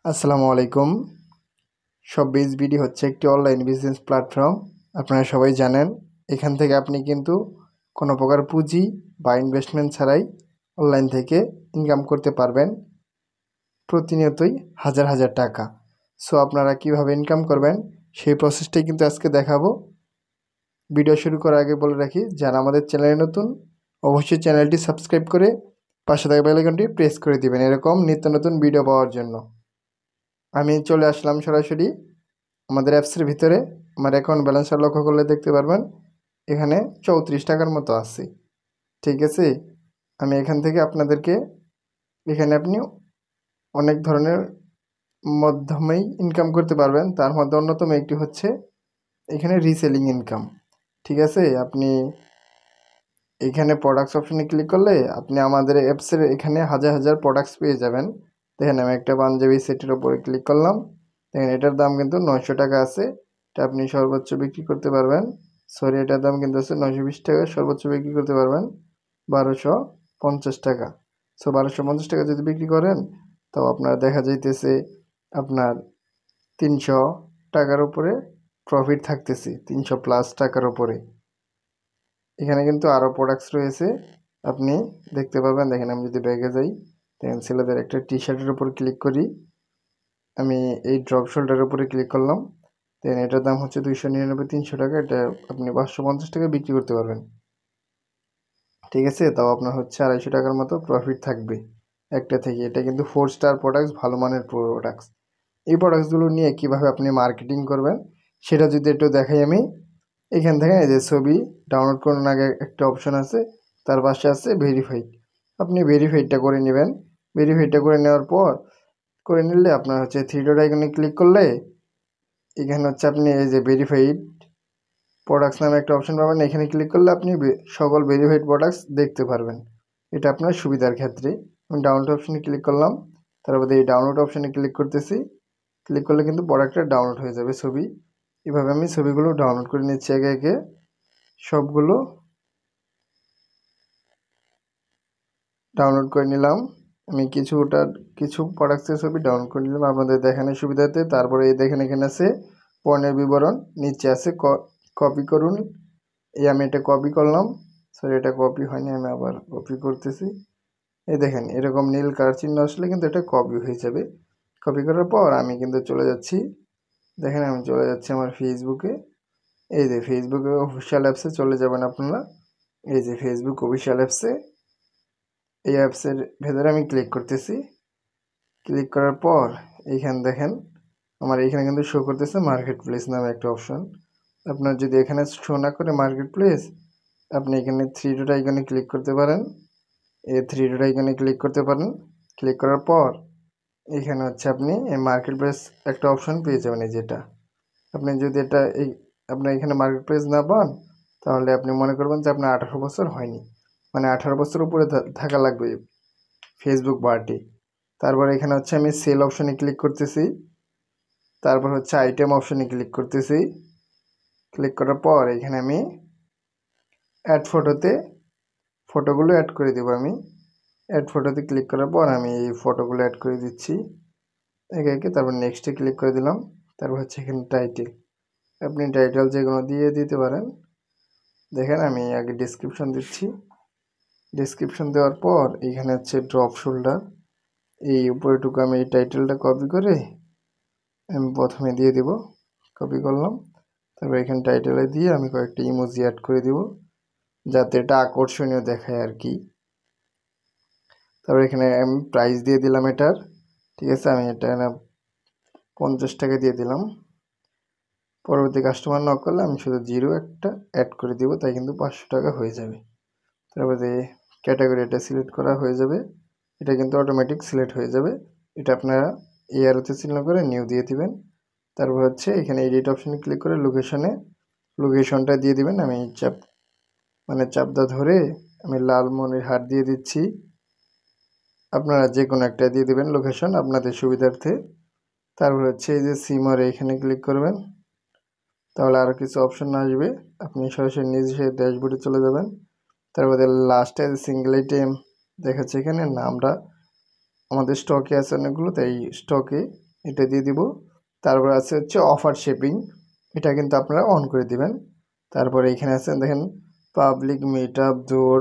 আসসালামু আলাইকুম। শপবিজ বিডি হচ্ছে একটি অনলাইন বিজনেস প্ল্যাটফর্ম। আপনারা সবাই জানেন, এখান থেকে আপনি কিন্তু কোনো প্রকার পুঁজি বা ইনভেস্টমেন্ট ছাড়াই অনলাইন থেকে ইনকাম করতে পারবেন প্রতিনিয়তই হাজার হাজার টাকা। সো আপনারা কিভাবে ইনকাম করবেন সেই প্রসেসটাই কিন্তু আজকে দেখাবো। ভিডিও শুরু করার আগে বলে রাখি, যারা আমাদের চ্যানেলে নতুন অবশ্যই চ্যানেলটি সাবস্ক্রাইব করে পাশে থাকা বেল আইকনটি প্রেস করে দিবেন এরকম নিত্য নতুন ভিডিও পাওয়ার জন্য। আমি চলে আসলাম সরাসরি আমাদের অ্যাপসের ভিতরে। আমার অ্যাকাউন্ট ব্যালেন্সটা লক্ষ্য করলে দেখতে পারবেন এখানে 34 টাকার মতো আছে। ঠিক আছে, আমি এখান থেকে আপনাদেরকে, এখানে আপনি অনেক ধরনের মাধ্যমেই ইনকাম করতে পারবেন। তার মধ্যে অন্যতম একটি হচ্ছে এখানে রিসেলিং ইনকাম। ঠিক আছে, আপনি এখানে প্রোডাক্টস অপশনে ক্লিক করলে আপনি আমাদের অ্যাপসের এখানে হাজার হাজার প্রোডাক্টস পেয়ে যাবেন। দেখেন, আমি একটা পাঞ্জাবি সেটের উপরে ক্লিক করলাম। দেখেন, এটার দাম কিন্তু 900 টাকা আছে। এটা আপনি সর্বোচ্চ বিক্রি করতে পারবেন, সরি, এটার দাম কিন্তু আছে 920 টাকা। সর্বোচ্চ বিক্রি করতে পারবেন 1250 টাকা। সো 1250 টাকা যদি বিক্রি করেন, তো আপনার দেখা যাইতেছে আপনার 300 টাকার উপরে প্রফিট থাকতেছে, 300 প্লাস টাকার উপরে। এখানে কিন্তু আরও প্রোডাক্টস রয়েছে, আপনি দেখতে পাবেন। দেখেন, আমি যদি ব্যাগে যাই, দেখেন ছেলেদের একটা টি শার্টের উপর ক্লিক করি, আমি এই ড্রপ শোল্ডারের উপরে ক্লিক করলাম। দেন এটার দাম হচ্ছে 299, 300 টাকা। এটা আপনি 550 টাকা বিক্রি করতে পারবেন। ঠিক আছে, তাও আপনার হচ্ছে 250 টাকার মতো প্রফিট থাকবে একটা থেকে। এটা কিন্তু 4 স্টার প্রোডাক্টস, ভালো মানের প্রোডাক্টস। এই প্রোডাক্টসগুলো নিয়ে কিভাবে আপনি মার্কেটিং করবেন সেটা যদি একটু দেখাই আমি। এখান থেকে এই যে ছবি ডাউনলোড করার আগে একটা অপশন আছে, তার পাশে আছে ভেরিফাইড। আপনি ভেরিফাইডটা করে নেবেন। ভেরিফাইডটা করে নেওয়ার পর, করে নিলে আপনার হচ্ছে থ্রি ডট আইকনে ক্লিক করলে এখানে হচ্ছে আপনি এই যে ভেরিফাইড প্রোডাক্টস নামে একটা অপশন পাবেন। এখানে ক্লিক করলে আপনি সকল ভেরিফাইড প্রোডাক্টস দেখতে পারবেন। এটা আপনার সুবিধার ক্ষেত্রে। আমি ডাউনলোড অপশনে ক্লিক করলাম, তারপরে এই ডাউনলোড অপশনে ক্লিক করতেছি। ক্লিক করলে কিন্তু প্রোডাক্টটা ডাউনলোড হয়ে যাবে ছবি। এভাবে আমি ছবিগুলো ডাউনলোড করে নিচ্ছি একে একে সবগুলো ডাউনলোড করে নিলাম। আমি কিছু প্রোডাক্টসের ছবি ডাউনলোড করে নিলাম আপনাদের দেখানোর সুবিধাতে। তারপরে এই দেখেন, এখানে আছে পণ্যের বিবরণ, নিচে আছে কপি করুন। এই আমি এটা কপি করলাম, সরি এটা কপি হয়নি, আমি আবার কপি করতেছি। এই দেখেন, এরকম নীল কালার চিহ্ন আসলে কিন্তু এটা কপি হয়ে যাবে। কপি করার পর আমি কিন্তু চলে যাচ্ছি, দেখেন আমি চলে যাচ্ছি আমার ফেসবুকে। এই যে ফেসবুকে অফিসিয়াল অ্যাপসে চলে যাবেন আপনারা। এই যে ফেসবুক অফিসিয়াল অ্যাপসে, এই অ্যাপসের ভেতরে আমি ক্লিক করতেছি। ক্লিক করার পর এইখানে দেখেন, আমার এখানে কিন্তু শো করতেছে মার্কেট প্লেস নামে একটা অপশন। আপনার যদি এখানে শো না করে মার্কেট প্লেস, আপনি এখানে থ্রি ডট আইকনে ক্লিক করতে পারেন। এই থ্রি ডট আইকনে ক্লিক করতে পারেন। ক্লিক করার পর এখানে হচ্ছে আপনি এই মার্কেট প্লেস একটা অপশন পেয়ে যাবেন। এই যেটা আপনি যদি এটা এই আপনার এখানে মার্কেট প্লেস না পান, তাহলে আপনি মনে করবেন যে আপনার 18 বছর হয়নি, মানে 18 বছর উপরে থাকা লাগবে ফেসবুক বারটি। তারপর এখানে হচ্ছে আমি সেল অপশনে ক্লিক করতেছি। তারপর হচ্ছে আইটেম অপশনে ক্লিক করতেছি। ক্লিক করার পর এখানে আমি অ্যাড ফটোতে ফটোগুলো অ্যাড করে দেবো। আমি অ্যাড ফটোতে ক্লিক করার পর আমি এই ফটোগুলো অ্যাড করে দিচ্ছি একে একে। তারপর নেক্সটে ক্লিক করে দিলাম। তারপর হচ্ছে এখানে টাইটেল, আপনি টাইটেল যেগুলো দিয়ে দিতে পারেন। দেখেন, আমি আগে ডিসক্রিপশন দিচ্ছি। ডিসক্রিপশন দেওয়ার পর এখানে হচ্ছে ড্রপ শোল্ডার, এই উপরেটুকু আমি এই টাইটেলটা কপি করে আমি প্রথমে দিয়ে দিব। কপি করলাম, তারপর এখানে টাইটেলে দিয়ে আমি কয়েকটা ইমোজি অ্যাড করে দিব যাতে এটা আকর্ষণীয় দেখায় আর কি। তারপর এখানে আমি প্রাইস দিয়ে দিলাম এটার। ঠিক আছে, আমি এটা 50 টাকা দিয়ে দিলাম। পরবর্তী কাস্টমার নক করলে আমি শুধু জিরো একটা অ্যাড করে দিব, তাই কিন্তু 500 টাকা হয়ে যাবে। তারপরে ক্যাটাগরি এটা সিলেক্ট করা হয়ে যাবে। এটা কিন্তু অটোমেটিক সিলেক্ট হয়ে যাবে। এটা আপনারা এই অ্যারোতে চিহ্ন করে নিউ দিয়ে দিবেন। তারপর হচ্ছে এখানে এডিট অপশনে ক্লিক করে লোকেশনটা দিয়ে দিবেন। আমি চাপদা ধরে আমি লালমনিরহাট দিয়ে দিচ্ছি। আপনারা যে কোনো একটা দিয়ে দিবেন লোকেশন আপনাদের সুবিধার্থে। তারপর হচ্ছে এই যে সিমার এখানে ক্লিক করবেন, তাহলে আরও কিছু অপশন আসবে। আপনি সরাসরি নিজে ড্যাশবোর্ডে চলে যাবেন। তারপরে লাস্টে সিঙ্গেল আইটেম দেখাচ্ছে, এখানে নামটা আমাদের স্টকে আছে অনেকগুলো, তাই স্টকে এটা দিয়ে দিব। তারপর আছে হচ্ছে অফার শেপিং, এটা কিন্তু আপনারা অন করে দিবেন। তারপরে এখানে আছে দেখেন public meet up, door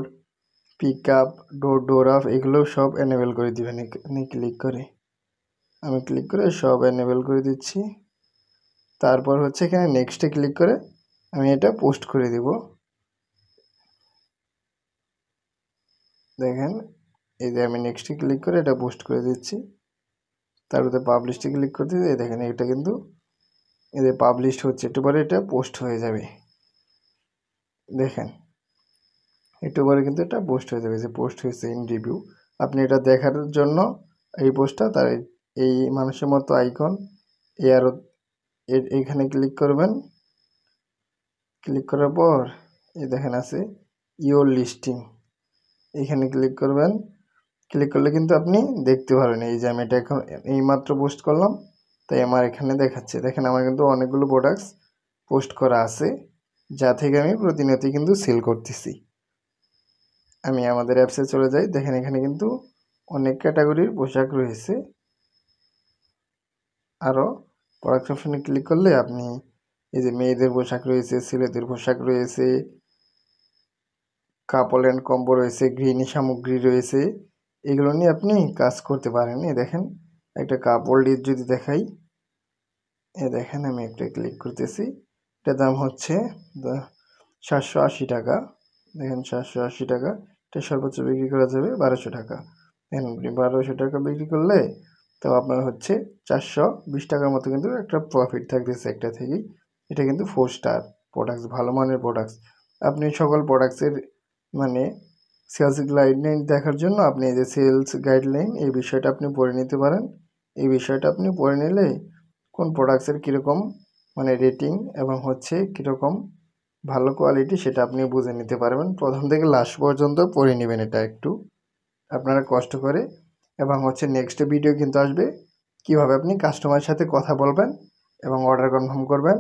pick up, door off, এগুলো সব এনেবল করে দিবেন এখানে ক্লিক করে। আমি ক্লিক করে সব এনেবল করে দিচ্ছি। তারপর হচ্ছে এখানে নেক্সটে ক্লিক করে আমি এটা পোস্ট করে দিব। দেখেন এই যে আমি নেক্সটে ক্লিক করে এটা পোস্ট করে দিচ্ছি। তারপরে পাবলিশে ক্লিক করতে দিয়ে দেখেন এটা কিন্তু এই যে পাবলিশ হচ্ছে, একটু পরে এটা পোস্ট হয়ে যাবে। দেখেন একটু পরে কিন্তু এটা পোস্ট হয়ে যাবে, যে পোস্ট হয়েছে ইন রিভিউ। আপনি এটা দেখার জন্য এই পোস্টটা তার এই মানুষের মতো আইকন এর এইখানে ক্লিক করবেন। ক্লিক করার পর এই দেখেন আছে ইওর লিস্টিং, এখানে ক্লিক করবেন। ক্লিক করলে কিন্তু আপনি দেখতে পারবেন এই যে আমি এটা এখন এইমাত্র পোস্ট করলাম, তাই আমার এখানে দেখাচ্ছে। দেখেন আমার কিন্তু অনেকগুলো প্রোডাক্টস পোস্ট করা আছে, যা থেকে আমি প্রতিনিয়ত কিন্তু সেল করতেছি। আমি আমাদের অ্যাপসে চলে যাই। দেখেন এখানে কিন্তু অনেক ক্যাটাগরির পোশাক রয়েছে। আরও প্রোডাক্ট অপশনে ক্লিক করলে আপনি এই যে মেয়েদের পোশাক রয়েছে, ছেলেদের পোশাক রয়েছে, কাপল অ্যান্ড কম্বো রয়েছে, গৃহিণী সামগ্রী রয়েছে, এগুলো নিয়ে আপনি কাজ করতে পারেন। এই দেখেন একটা কাপড় যদি দেখাই, এই দেখেন আমি একটা ক্লিক করতেছি, এটার দাম হচ্ছে 780 টাকা। দেখেন 780 টাকা, এটা সর্বোচ্চ বিক্রি করা যাবে 1200 টাকা। দেখেন 1200 টাকা বিক্রি করলে তো আপনার হচ্ছে 420 টাকার মতো কিন্তু একটা প্রফিট থাকতেছে একটা থেকেই। এটা কিন্তু 4 স্টার প্রোডাক্টস, ভালো মানের প্রোডাক্টস। আপনি সকল প্রোডাক্টসের মানে সেলস গাইডলাইন দেখার জন্য আপনি এই যে সেলস গাইডলাইন এই বিষয়টা আপনি পড়ে নিতে পারেন। এই বিষয়টা আপনি পড়ে নিলে কোন প্রোডাক্টসের কীরকম মানে রেটিং এবং হচ্ছে কীরকম ভালো কোয়ালিটি সেটা আপনি বুঝে নিতে পারবেন। প্রথম থেকে লাস্ট পর্যন্ত পড়ে নেবেন এটা একটু আপনারা কষ্ট করে। এবং হচ্ছে নেক্সট ভিডিও কিন্তু আসবে কীভাবে আপনি কাস্টমারের সাথে কথা বলবেন এবং অর্ডার কনফার্ম করবেন।